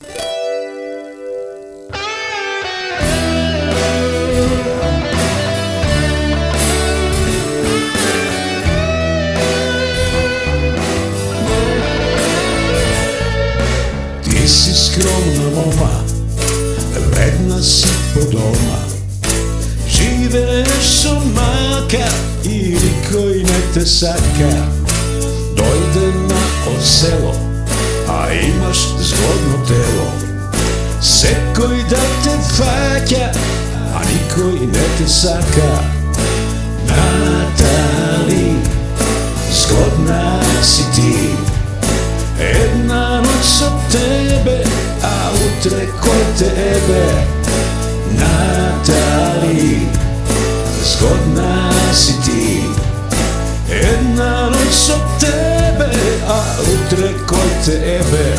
Ti si skromna moma, vredna si po doma. Živeš somaka i niko i ne te saka. Dojde na oselo, a imaš zgodno telo. Sekoj da te faća, a niko i ne te saka. Natali, zgodna si ti. Jedna noć od tebe, a utre kod tebe. Natali, zgodna si ti. Jedna noć od tebe, a utre kod tebe.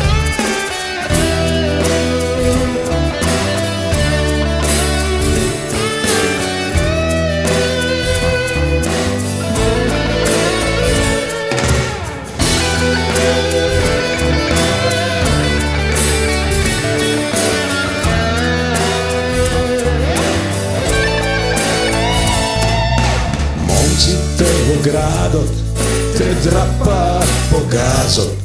Gradot, te drapa po gazot,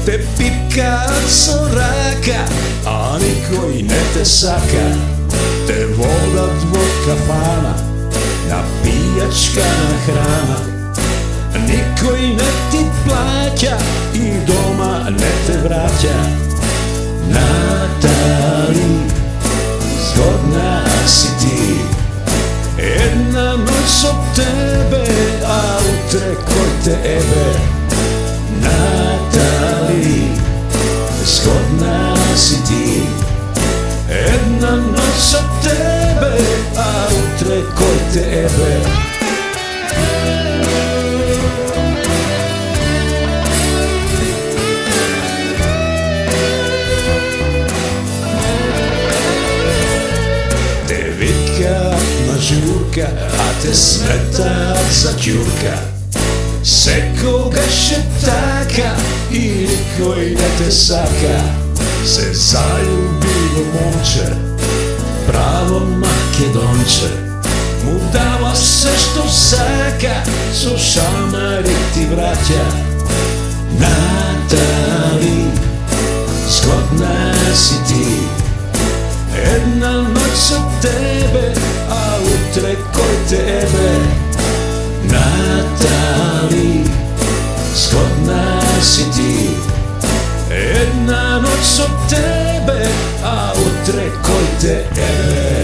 te pipka soraka, a niko i ne te saka. Te voda tvoj kafana, napijačkana hrana. Niko i ne ti plaća i doma ne te vraća. Natali, zgodna si ti. Jedna noć od tebe, a utre kod tebe. Natali, zgodna si ti. Jedna noć od tebe, a utre kod tebe. Žurka, a te smeta za ćurka. Sekoga šetaka i niko i ne te saka. Se zaljubilo momče, pravo Makedonče. Mu dava sve što saka, so šamari ti vraća. Natali, zgodna si ti. Jedna noć od tebe, a utre kod tebe. Natali, zgodna si ti. Jedna noć od tebe, a utre kod tebe.